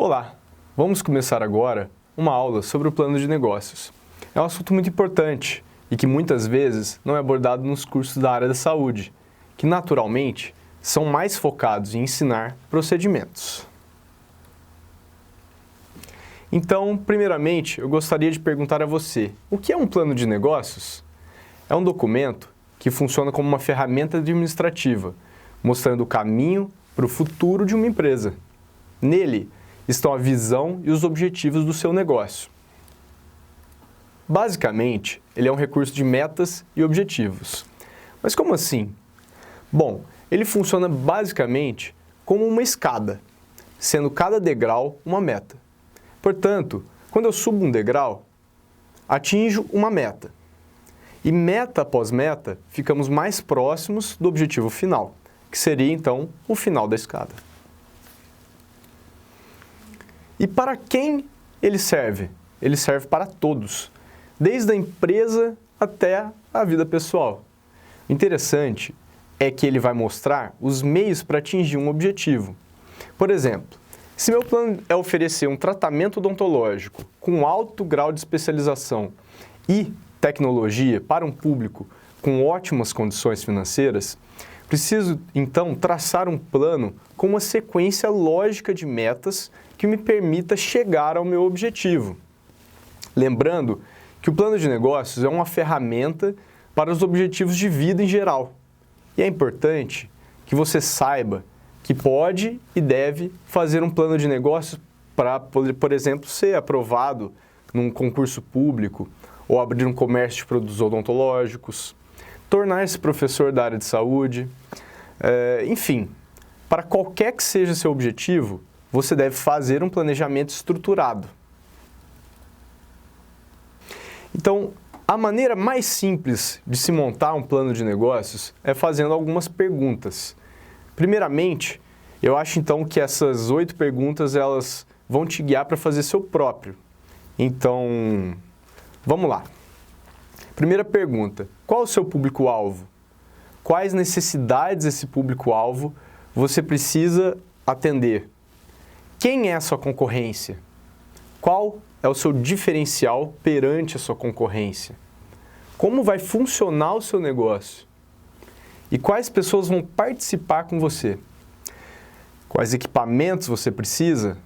Olá! Vamos começar agora uma aula sobre o plano de negócios. É um assunto muito importante e que muitas vezes não é abordado nos cursos da área da saúde, que naturalmente são mais focados em ensinar procedimentos. Então, primeiramente, eu gostaria de perguntar a você, o que é um plano de negócios? É um documento que funciona como uma ferramenta administrativa, mostrando o caminho para o futuro de uma empresa. Nele estão a visão e os objetivos do seu negócio. Basicamente, ele é um recurso de metas e objetivos. Mas como assim? Bom, ele funciona basicamente como uma escada, sendo cada degrau uma meta. Portanto, quando eu subo um degrau, atinjo uma meta. E meta após meta, ficamos mais próximos do objetivo final, que seria então o final da escada. E para quem ele serve? Ele serve para todos, desde a empresa até a vida pessoal. O interessante é que ele vai mostrar os meios para atingir um objetivo. Por exemplo, se meu plano é oferecer um tratamento odontológico com alto grau de especialização e tecnologia para um público com ótimas condições financeiras, preciso então traçar um plano com uma sequência lógica de metas que me permita chegar ao meu objetivo. Lembrando que o plano de negócios é uma ferramenta para os objetivos de vida em geral. E é importante que você saiba que pode e deve fazer um plano de negócios para, por exemplo, ser aprovado num concurso público ou abrir um comércio de produtos odontológicos, tornar-se professor da área de saúde, enfim, para qualquer que seja seu objetivo, você deve fazer um planejamento estruturado. Então, a maneira mais simples de se montar um plano de negócios é fazendo algumas perguntas. Primeiramente, eu acho então que essas 8 perguntas elas vão te guiar para fazer seu próprio. Então, vamos lá. Primeira pergunta, qual o seu público-alvo? Quais necessidades esse público-alvo você precisa atender? Quem é a sua concorrência? Qual é o seu diferencial perante a sua concorrência? Como vai funcionar o seu negócio? E quais pessoas vão participar com você? Quais equipamentos você precisa?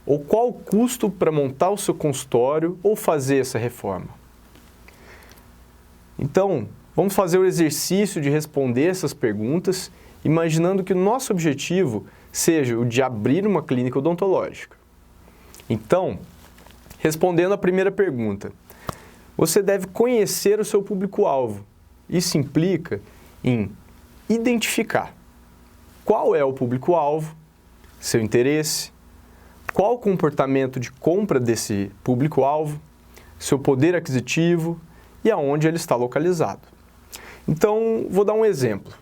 Ou qual o custo para montar o seu consultório ou fazer essa reforma? Então, vamos fazer o exercício de responder essas perguntas, imaginando que o nosso objetivo seja o de abrir uma clínica odontológica. Então, respondendo à primeira pergunta, você deve conhecer o seu público-alvo. Isso implica em identificar qual é o público-alvo, seu interesse, qual o comportamento de compra desse público-alvo, seu poder aquisitivo e aonde ele está localizado. Então, vou dar um exemplo.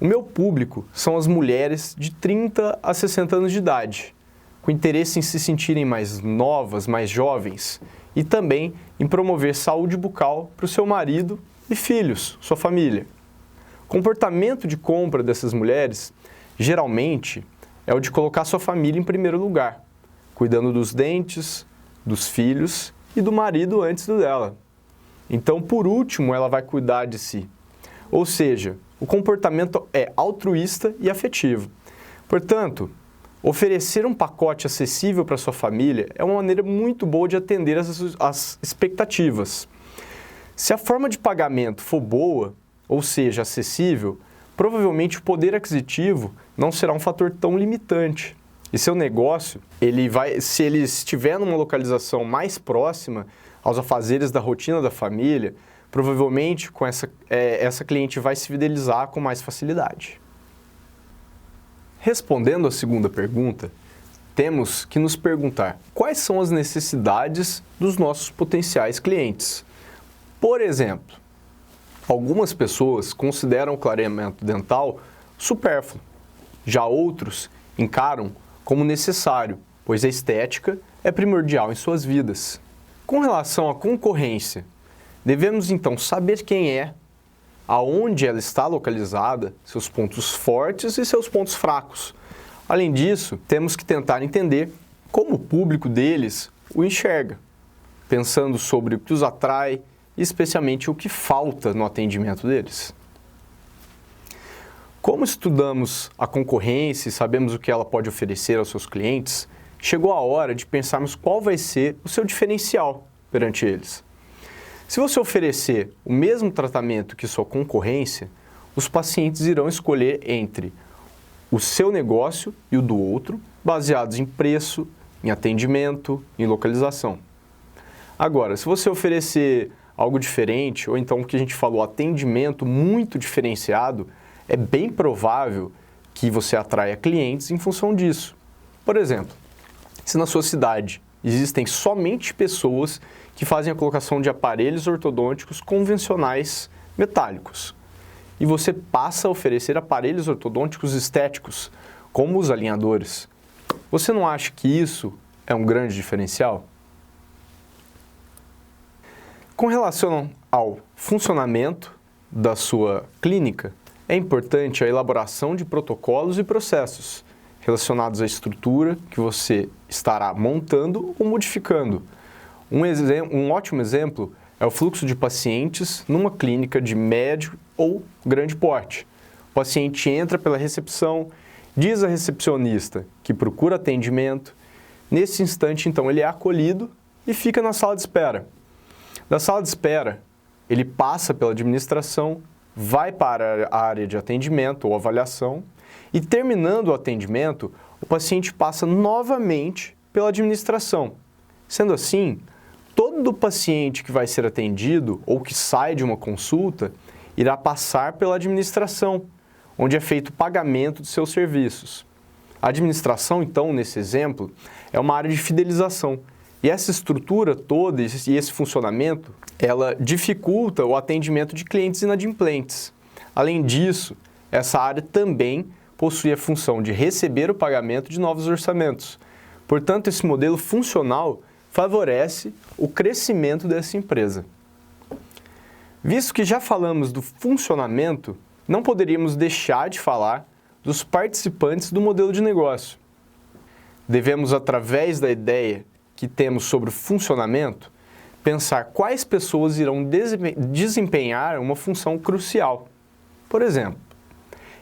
O meu público são as mulheres de 30 a 60 anos de idade, com interesse em se sentirem mais novas, mais jovens, e também em promover saúde bucal para o seu marido e filhos, sua família. O comportamento de compra dessas mulheres, geralmente, é o de colocar sua família em primeiro lugar, cuidando dos dentes, dos filhos e do marido antes do dela. Então, por último, ela vai cuidar de si. Ou seja, o comportamento é altruísta e afetivo. Portanto, oferecer um pacote acessível para sua família é uma maneira muito boa de atender as expectativas. Se a forma de pagamento for boa, ou seja, acessível, provavelmente o poder aquisitivo não será um fator tão limitante. E seu negócio, se ele estiver numa localização mais próxima aos afazeres da rotina da família, provavelmente com essa cliente vai se fidelizar com mais facilidade. Respondendo à segunda pergunta, temos que nos perguntar quais são as necessidades dos nossos potenciais clientes. Por exemplo, algumas pessoas consideram o clareamento dental supérfluo, já outros encaram como necessário, pois a estética é primordial em suas vidas. Com relação à concorrência, devemos então saber quem é, aonde ela está localizada, seus pontos fortes e seus pontos fracos. Além disso, temos que tentar entender como o público deles o enxerga, pensando sobre o que os atrai e especialmente o que falta no atendimento deles. Como estudamos a concorrência e sabemos o que ela pode oferecer aos seus clientes, chegou a hora de pensarmos qual vai ser o seu diferencial perante eles. Se você oferecer o mesmo tratamento que sua concorrência, os pacientes irão escolher entre o seu negócio e o do outro, baseados em preço, em atendimento, em localização. Agora, se você oferecer algo diferente, ou então o que a gente falou, atendimento muito diferenciado, é bem provável que você atraia clientes em função disso. Por exemplo, se na sua cidade existem somente pessoas que fazem a colocação de aparelhos ortodônticos convencionais metálicos, e você passa a oferecer aparelhos ortodônticos estéticos, como os alinhadores, você não acha que isso é um grande diferencial? Com relação ao funcionamento da sua clínica, é importante a elaboração de protocolos e processos relacionados à estrutura que você estará montando ou modificando. Um ótimo exemplo é o fluxo de pacientes numa clínica de médio ou grande porte. O paciente entra pela recepção, diz à recepcionista que procura atendimento. Nesse instante, então, ele é acolhido e fica na sala de espera. Da sala de espera, ele passa pela administração, vai para a área de atendimento ou avaliação e, terminando o atendimento, o paciente passa novamente pela administração. Sendo assim, todo paciente que vai ser atendido ou que sai de uma consulta irá passar pela administração, onde é feito o pagamento de seus serviços. A administração, então, nesse exemplo, é uma área de fidelização. E essa estrutura toda e esse funcionamento, ela dificulta o atendimento de clientes inadimplentes. Além disso, essa área também possui a função de receber o pagamento de novos orçamentos. Portanto, esse modelo funcional favorece o crescimento dessa empresa. Visto que já falamos do funcionamento, não poderíamos deixar de falar dos participantes do modelo de negócio. Devemos, através da ideia que temos sobre o funcionamento, pensar quais pessoas irão desempenhar uma função crucial. Por exemplo,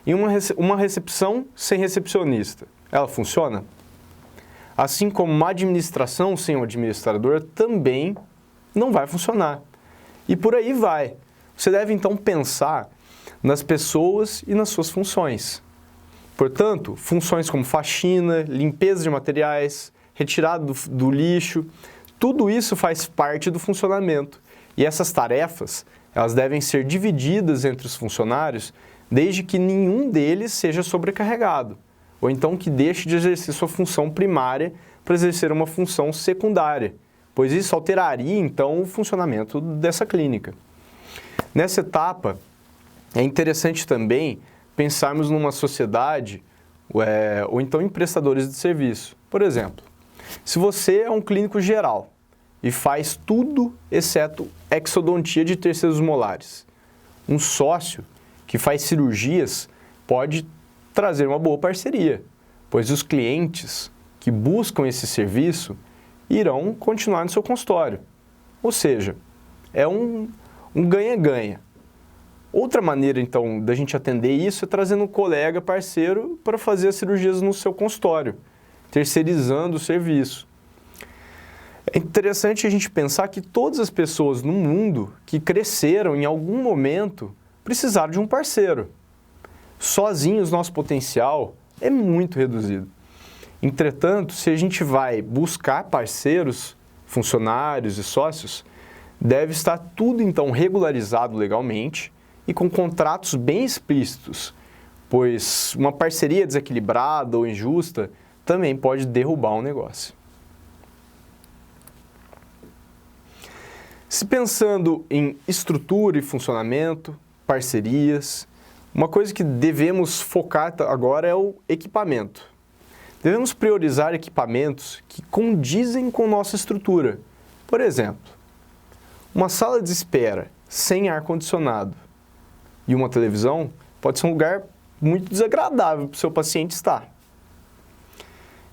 em uma recepção sem recepcionista, ela funciona? Assim como uma administração sem um administrador também não vai funcionar. E por aí vai. Você deve então pensar nas pessoas e nas suas funções. Portanto, funções como faxina, limpeza de materiais, retirada do lixo, tudo isso faz parte do funcionamento. E essas tarefas, elas devem ser divididas entre os funcionários desde que nenhum deles seja sobrecarregado, ou então que deixe de exercer sua função primária para exercer uma função secundária, pois isso alteraria então o funcionamento dessa clínica. Nessa etapa, é interessante também pensarmos numa sociedade ou então em prestadores de serviço. Por exemplo, se você é um clínico geral e faz tudo exceto exodontia de terceiros molares, um sócio que faz cirurgias pode trazer uma boa parceria, pois os clientes que buscam esse serviço irão continuar no seu consultório. Ou seja, é um ganha-ganha. Outra maneira, então, da gente atender isso é trazendo um colega parceiro para fazer as cirurgias no seu consultório, terceirizando o serviço. É interessante a gente pensar que todas as pessoas no mundo que cresceram em algum momento precisaram de um parceiro. Sozinhos, nosso potencial é muito reduzido. Entretanto, se a gente vai buscar parceiros, funcionários e sócios, deve estar tudo então regularizado legalmente e com contratos bem explícitos, pois uma parceria desequilibrada ou injusta também pode derrubar um negócio. Se pensando em estrutura e funcionamento, parcerias, uma coisa que devemos focar agora é o equipamento. Devemos priorizar equipamentos que condizem com nossa estrutura. Por exemplo, uma sala de espera sem ar-condicionado e uma televisão pode ser um lugar muito desagradável para o seu paciente estar.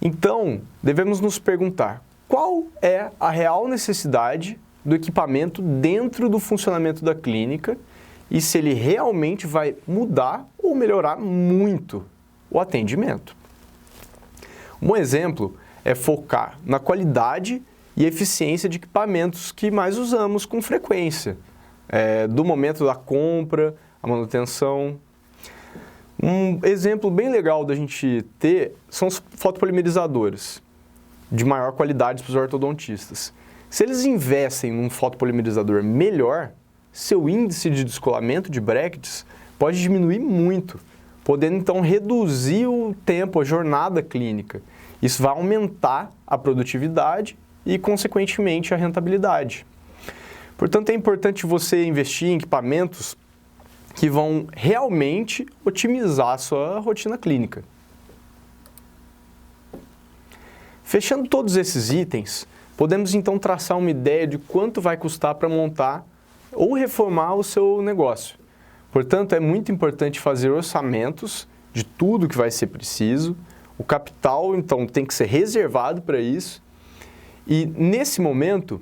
Então, devemos nos perguntar qual é a real necessidade do equipamento dentro do funcionamento da clínica e se ele realmente vai mudar ou melhorar muito o atendimento. Um bom exemplo é focar na qualidade e eficiência de equipamentos que mais usamos com frequência, do momento da compra, a manutenção. Um exemplo bem legal da gente ter são os fotopolimerizadores, de maior qualidade para os ortodontistas. Se eles investem num fotopolimerizador melhor, seu índice de descolamento de brackets pode diminuir muito, podendo então reduzir o tempo, a jornada clínica. Isso vai aumentar a produtividade e, consequentemente, a rentabilidade. Portanto, é importante você investir em equipamentos que vão realmente otimizar a sua rotina clínica. Fechando todos esses itens, podemos então traçar uma ideia de quanto vai custar para montar ou reformar o seu negócio. Portanto, é muito importante fazer orçamentos de tudo que vai ser preciso. O capital, então, tem que ser reservado para isso. E, nesse momento,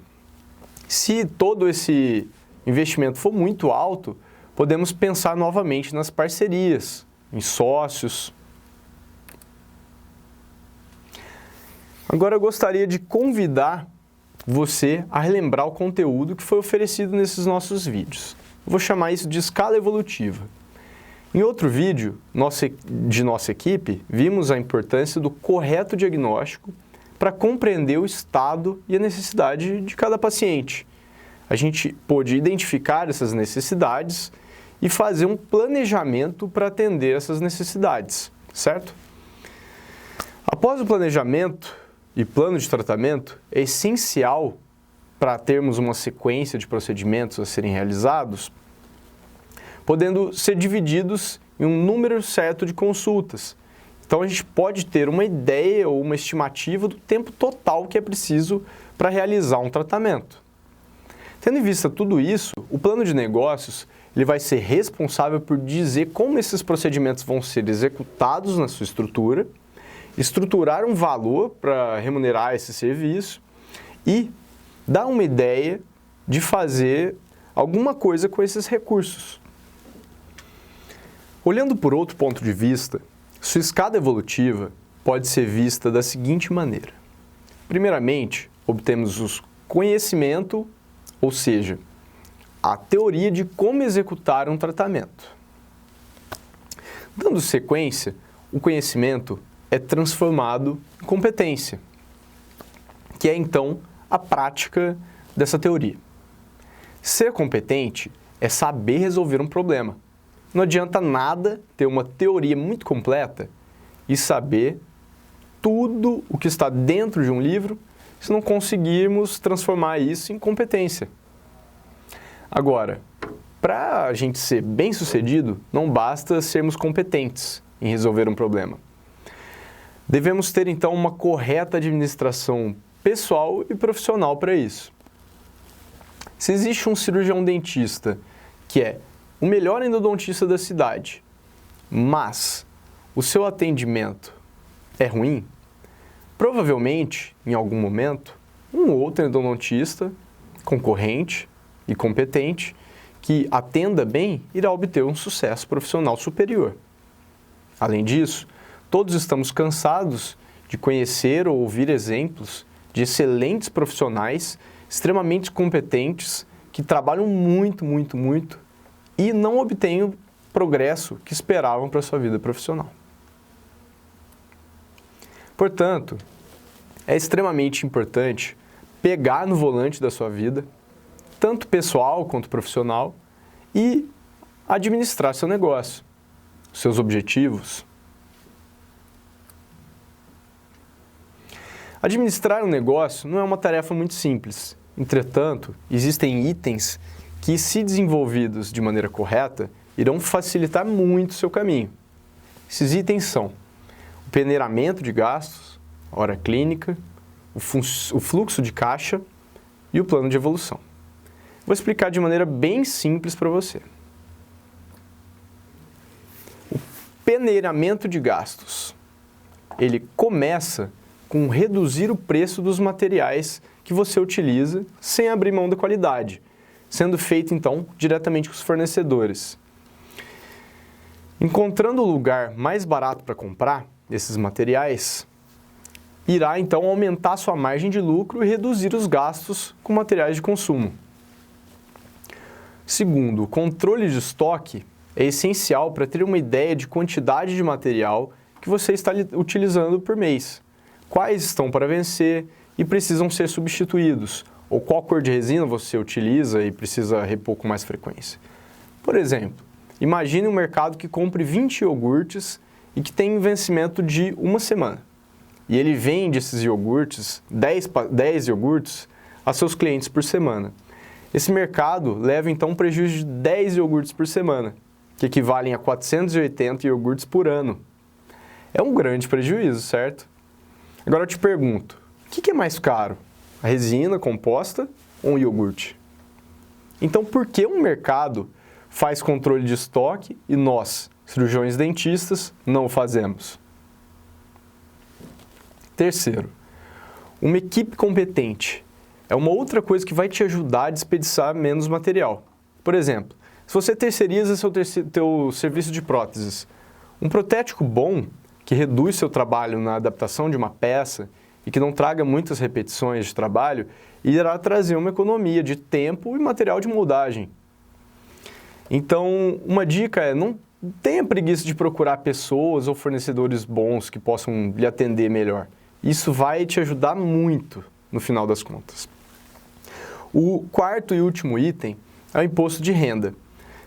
se todo esse investimento for muito alto, podemos pensar novamente nas parcerias, em sócios. Agora eu gostaria de convidar você a relembrar o conteúdo que foi oferecido nesses nossos vídeos. Eu vou chamar isso de escala evolutiva. Em outro vídeo de nossa equipe, vimos a importância do correto diagnóstico para compreender o estado e a necessidade de cada paciente. A gente pôde identificar essas necessidades e fazer um planejamento para atender essas necessidades, certo? Após o planejamento e plano de tratamento, é essencial para termos uma sequência de procedimentos a serem realizados, podendo ser divididos em um número certo de consultas. Então, a gente pode ter uma ideia ou uma estimativa do tempo total que é preciso para realizar um tratamento. Tendo em vista tudo isso, o plano de negócios ele vai ser responsável por dizer como esses procedimentos vão ser executados na sua estrutura, estruturar um valor para remunerar esse serviço e dar uma ideia de fazer alguma coisa com esses recursos. Olhando por outro ponto de vista, sua escada evolutiva pode ser vista da seguinte maneira. Primeiramente, obtemos o conhecimento, ou seja, a teoria de como executar um tratamento. Dando sequência, o conhecimento é transformado em competência, que é então a prática dessa teoria. Ser competente é saber resolver um problema. Não adianta nada ter uma teoria muito completa e saber tudo o que está dentro de um livro se não conseguirmos transformar isso em competência. Agora, para a gente ser bem-sucedido, não basta sermos competentes em resolver um problema. Devemos ter, então, uma correta administração pessoal e profissional para isso. Se existe um cirurgião dentista que é o melhor endodontista da cidade, mas o seu atendimento é ruim, provavelmente, em algum momento, um outro endodontista concorrente e competente que atenda bem irá obter um sucesso profissional superior. Além disso, todos estamos cansados de conhecer ou ouvir exemplos de excelentes profissionais extremamente competentes que trabalham muito e não obtêm o progresso que esperavam para a sua vida profissional. Portanto, é extremamente importante pegar no volante da sua vida, tanto pessoal quanto profissional, e administrar seu negócio, seus objetivos. Administrar um negócio não é uma tarefa muito simples. Entretanto, existem itens que, se desenvolvidos de maneira correta, irão facilitar muito o seu caminho. Esses itens são o peneiramento de gastos, a hora clínica, o fluxo de caixa e o plano de evolução. Vou explicar de maneira bem simples para você. O peneiramento de gastos, ele começa com reduzir o preço dos materiais que você utiliza sem abrir mão da qualidade, sendo feito então diretamente com os fornecedores. Encontrando o lugar mais barato para comprar esses materiais, irá então aumentar sua margem de lucro e reduzir os gastos com materiais de consumo. Segundo, o controle de estoque é essencial para ter uma ideia de quantidade de material que você está utilizando por mês, quais estão para vencer e precisam ser substituídos, ou qual cor de resina você utiliza e precisa repor com mais frequência. Por exemplo, imagine um mercado que compre 20 iogurtes e que tem vencimento de uma semana. E ele vende esses iogurtes, 10 iogurtes, a seus clientes por semana. Esse mercado leva então um prejuízo de 10 iogurtes por semana, que equivalem a 480 iogurtes por ano. É um grande prejuízo, certo? Agora eu te pergunto, o que é mais caro? A resina composta ou um iogurte? Então, por que um mercado faz controle de estoque e nós, cirurgiões dentistas, não o fazemos? Terceiro, uma equipe competente é uma outra coisa que vai te ajudar a desperdiçar menos material. Por exemplo, se você terceiriza teu serviço de próteses, um protético bom, que reduz seu trabalho na adaptação de uma peça e que não traga muitas repetições de trabalho, irá trazer uma economia de tempo e material de moldagem. Então, uma dica é não tenha preguiça de procurar pessoas ou fornecedores bons que possam lhe atender melhor. Isso vai te ajudar muito no final das contas. O quarto e último item é o imposto de renda.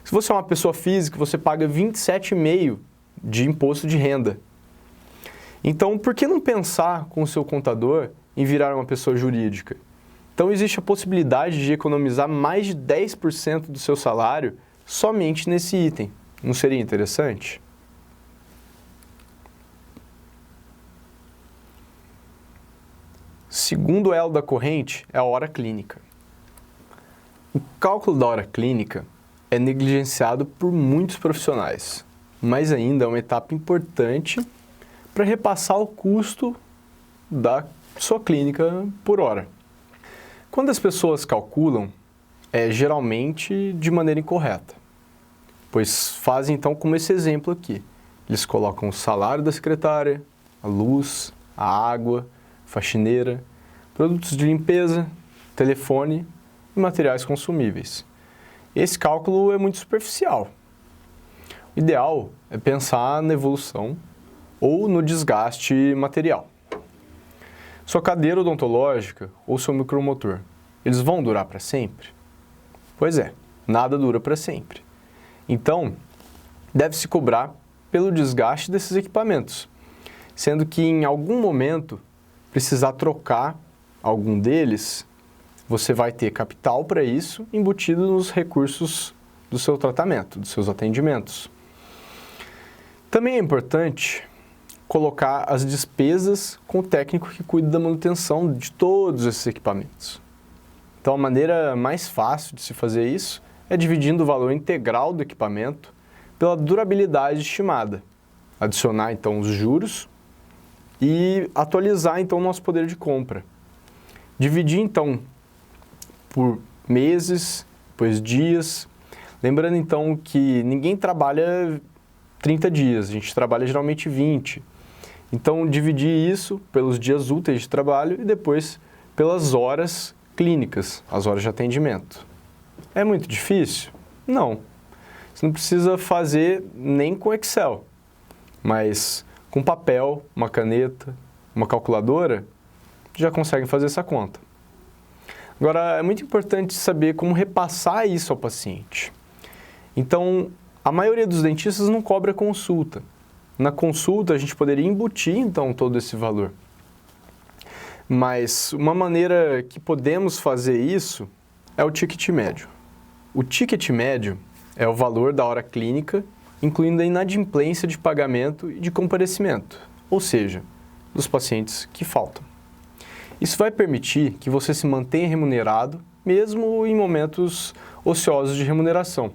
Se você é uma pessoa física, você paga 27,5% de imposto de renda. Então, por que não pensar com o seu contador em virar uma pessoa jurídica? Então, existe a possibilidade de economizar mais de 10% do seu salário somente nesse item. Não seria interessante? Segundo elo da corrente é a hora clínica. O cálculo da hora clínica é negligenciado por muitos profissionais, mas ainda é uma etapa importante para repassar o custo da sua clínica por hora. Quando as pessoas calculam, é geralmente de maneira incorreta, pois fazem então como esse exemplo aqui. Eles colocam o salário da secretária, a luz, a água, faxineira, produtos de limpeza, telefone e materiais consumíveis. Esse cálculo é muito superficial. O ideal é pensar na evolução ou no desgaste material. Sua cadeira odontológica ou seu micromotor, eles vão durar para sempre? Pois é, nada dura para sempre. Então, deve-se cobrar pelo desgaste desses equipamentos, sendo que em algum momento precisar trocar algum deles, você vai ter capital para isso embutido nos recursos do seu tratamento, dos seus atendimentos. Também é importante colocar as despesas com o técnico que cuida da manutenção de todos esses equipamentos. Então, a maneira mais fácil de se fazer isso é dividindo o valor integral do equipamento pela durabilidade estimada. Adicionar, então, os juros e atualizar, então, o nosso poder de compra. Dividir, então, por meses, depois dias. Lembrando, então, que ninguém trabalha 30 dias, a gente trabalha geralmente 20. Então, dividir isso pelos dias úteis de trabalho e depois pelas horas clínicas, as horas de atendimento. É muito difícil? Não. Você não precisa fazer nem com Excel, mas com papel, uma caneta, uma calculadora, já consegue fazer essa conta. Agora, é muito importante saber como repassar isso ao paciente. Então, a maioria dos dentistas não cobra consulta. Na consulta, a gente poderia embutir, então, todo esse valor. Mas uma maneira que podemos fazer isso é o ticket médio. O ticket médio é o valor da hora clínica, incluindo a inadimplência de pagamento e de comparecimento, ou seja, dos pacientes que faltam. Isso vai permitir que você se mantenha remunerado, mesmo em momentos ociosos de remuneração,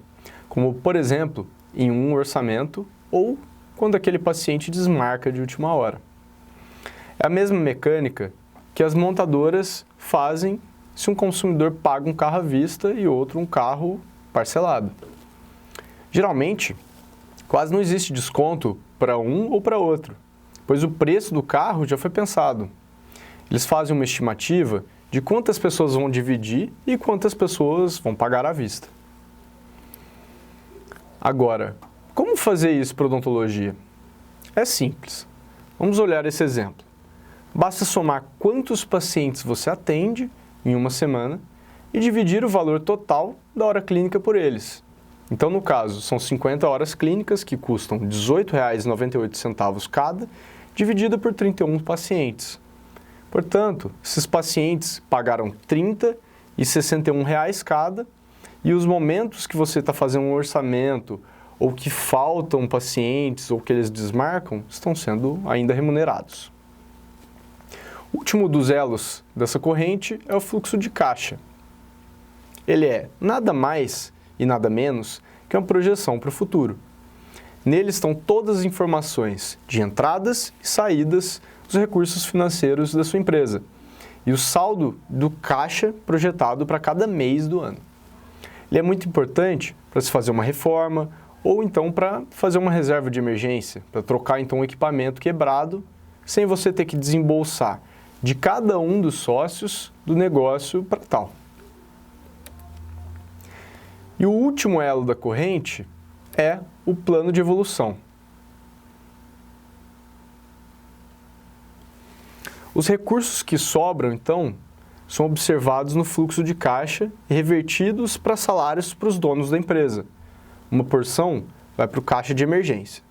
como, por exemplo, em um orçamento ou quando aquele paciente desmarca de última hora. É a mesma mecânica que as montadoras fazem se um consumidor paga um carro à vista e outro um carro parcelado. Geralmente, quase não existe desconto para um ou para outro, pois o preço do carro já foi pensado. Eles fazem uma estimativa de quantas pessoas vão dividir e quantas pessoas vão pagar à vista. Agora, como fazer isso para odontologia? É simples. Vamos olhar esse exemplo. Basta somar quantos pacientes você atende em uma semana e dividir o valor total da hora clínica por eles. Então, no caso, são 50 horas clínicas que custam R$ 18,98 cada, dividida por 31 pacientes. Portanto, esses pacientes pagaram R$ 30 e R$ 61 cada, e os momentos que você está fazendo um orçamento, ou que faltam pacientes, ou que eles desmarcam, estão sendo ainda remunerados. O último dos elos dessa corrente é o fluxo de caixa. Ele é nada mais e nada menos que uma projeção para o futuro. Nele estão todas as informações de entradas e saídas dos recursos financeiros da sua empresa e o saldo do caixa projetado para cada mês do ano. Ele é muito importante para se fazer uma reforma ou então para fazer uma reserva de emergência, para trocar então um equipamento quebrado sem você ter que desembolsar de cada um dos sócios do negócio para tal. E o último elo da corrente é o plano de evolução. Os recursos que sobram, então, são observados no fluxo de caixa e revertidos para salários para os donos da empresa. Uma porção vai para o caixa de emergência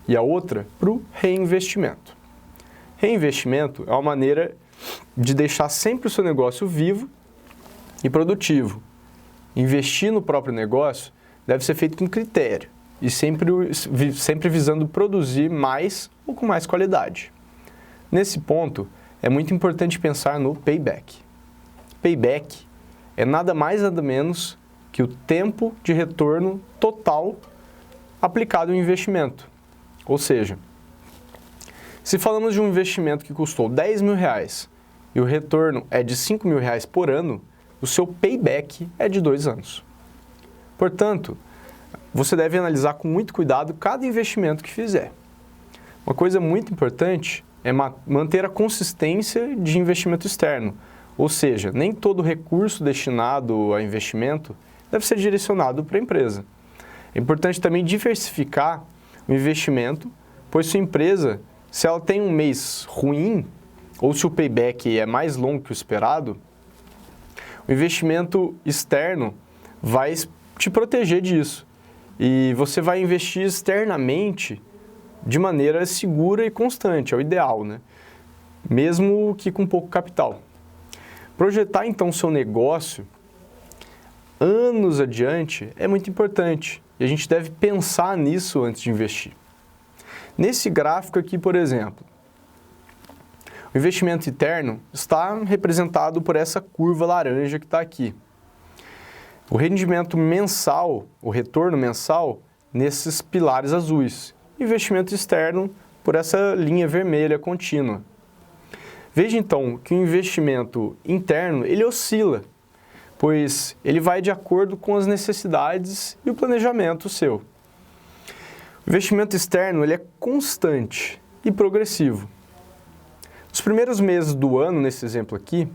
e a outra para o reinvestimento. Reinvestimento é uma maneira de deixar sempre o seu negócio vivo e produtivo. Investir no próprio negócio deve ser feito com critério e sempre visando produzir mais ou com mais qualidade. Nesse ponto, é muito importante pensar no payback. Payback é nada mais nada menos que o tempo de retorno total aplicado ao investimento. Ou seja, se falamos de um investimento que custou R$10.000 e o retorno é de R$5.000 por ano, o seu payback é de 2 anos. Portanto, você deve analisar com muito cuidado cada investimento que fizer. Uma coisa muito importante é manter a consistência de investimento externo, ou seja, nem todo recurso destinado a investimento deve ser direcionado para a empresa. É importante também diversificar o investimento, pois sua empresa, se ela tem um mês ruim, ou se o payback é mais longo que o esperado, o investimento externo vai te proteger disso. E você vai investir externamente de maneira segura e constante, é o ideal, né? Mesmo que com pouco capital. Projetar então seu negócio anos adiante é muito importante e a gente deve pensar nisso antes de investir. Nesse gráfico aqui, por exemplo, o investimento interno está representado por essa curva laranja que está aqui. O rendimento mensal, o retorno mensal, nesses pilares azuis. Investimento externo por essa linha vermelha contínua. Veja então que o investimento interno ele oscila, pois ele vai de acordo com as necessidades e o planejamento seu. O investimento externo ele é constante e progressivo. Nos primeiros meses do ano, nesse exemplo aqui,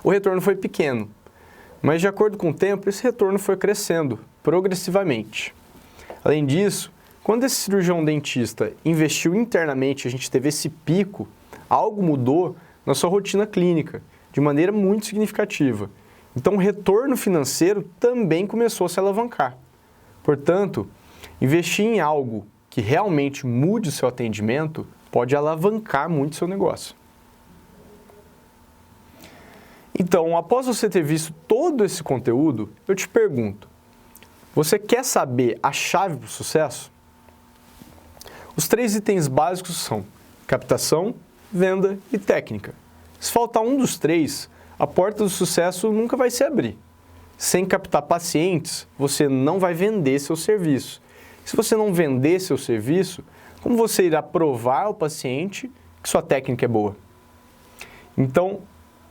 o retorno foi pequeno, mas de acordo com o tempo, esse retorno foi crescendo progressivamente. Além disso, quando esse cirurgião dentista investiu internamente, a gente teve esse pico, algo mudou na sua rotina clínica, de maneira muito significativa. Então, o retorno financeiro também começou a se alavancar. Portanto, investir em algo que realmente mude o seu atendimento pode alavancar muito o seu negócio. Então, após você ter visto todo esse conteúdo, eu te pergunto, você quer saber a chave para o sucesso? Os 3 itens básicos são captação, venda e técnica. Se faltar um dos 3, a porta do sucesso nunca vai se abrir. Sem captar pacientes, você não vai vender seu serviço. Se você não vender seu serviço, como você irá provar ao paciente que sua técnica é boa. Então,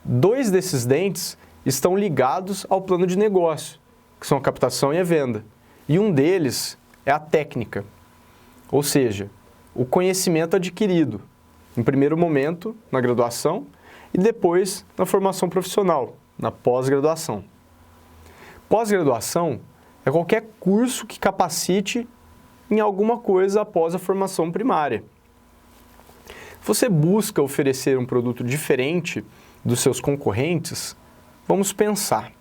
2 desses dentes estão ligados ao plano de negócio, que são a captação e a venda. E um deles é a técnica, ou seja, o conhecimento adquirido, em primeiro momento na graduação e depois na formação profissional, na pós-graduação. Pós-graduação é qualquer curso que capacite em alguma coisa após a formação primária. Você busca oferecer um produto diferente dos seus concorrentes? Vamos pensar.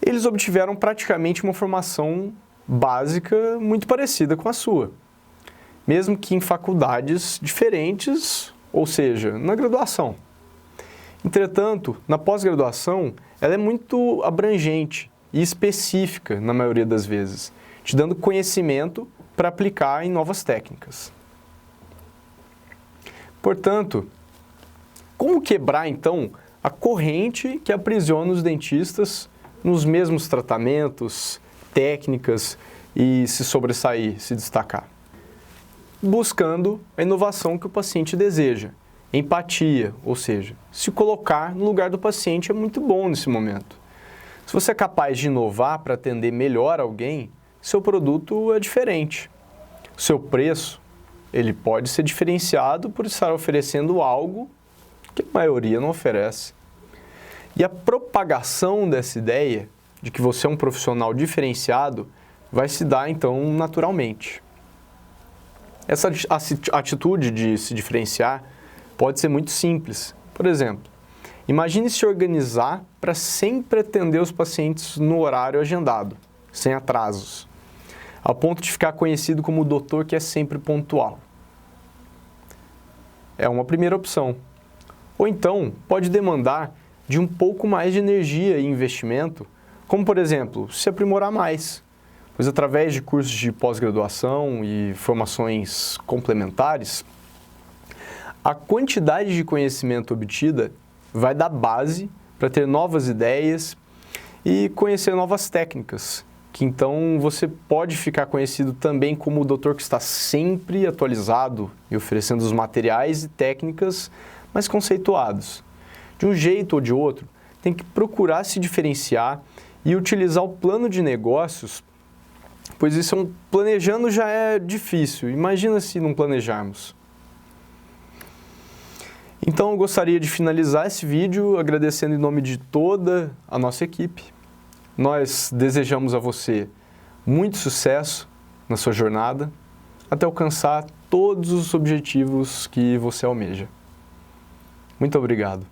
Eles obtiveram praticamente uma formação básica muito parecida com a sua, mesmo que em faculdades diferentes, ou seja, na graduação. Entretanto, na pós-graduação, ela é muito abrangente e específica na maioria das vezes, te dando conhecimento para aplicar em novas técnicas. Portanto, como quebrar então a corrente que aprisiona os dentistas nos mesmos tratamentos, técnicas e se sobressair, se destacar? Buscando a inovação que o paciente deseja. Empatia, ou seja, se colocar no lugar do paciente é muito bom nesse momento. Se você é capaz de inovar para atender melhor alguém, seu produto é diferente. O seu preço, ele pode ser diferenciado por estar oferecendo algo que a maioria não oferece. E a propagação dessa ideia de que você é um profissional diferenciado vai se dar, então, naturalmente. Essa atitude de se diferenciar pode ser muito simples. Por exemplo, imagine se organizar para sempre atender os pacientes no horário agendado, sem atrasos, ao ponto de ficar conhecido como o doutor que é sempre pontual. É uma primeira opção. Ou então, pode demandar de um pouco mais de energia e investimento, como, por exemplo, se aprimorar mais, pois através de cursos de pós-graduação e formações complementares, a quantidade de conhecimento obtida vai dar base para ter novas ideias e conhecer novas técnicas, que então você pode ficar conhecido também como o doutor que está sempre atualizado e oferecendo os materiais e técnicas mais conceituados. De um jeito ou de outro, tem que procurar se diferenciar e utilizar o plano de negócios, pois isso planejando já é difícil, imagina se não planejarmos. Então eu gostaria de finalizar esse vídeo agradecendo em nome de toda a nossa equipe. Nós desejamos a você muito sucesso na sua jornada, até alcançar todos os objetivos que você almeja. Muito obrigado.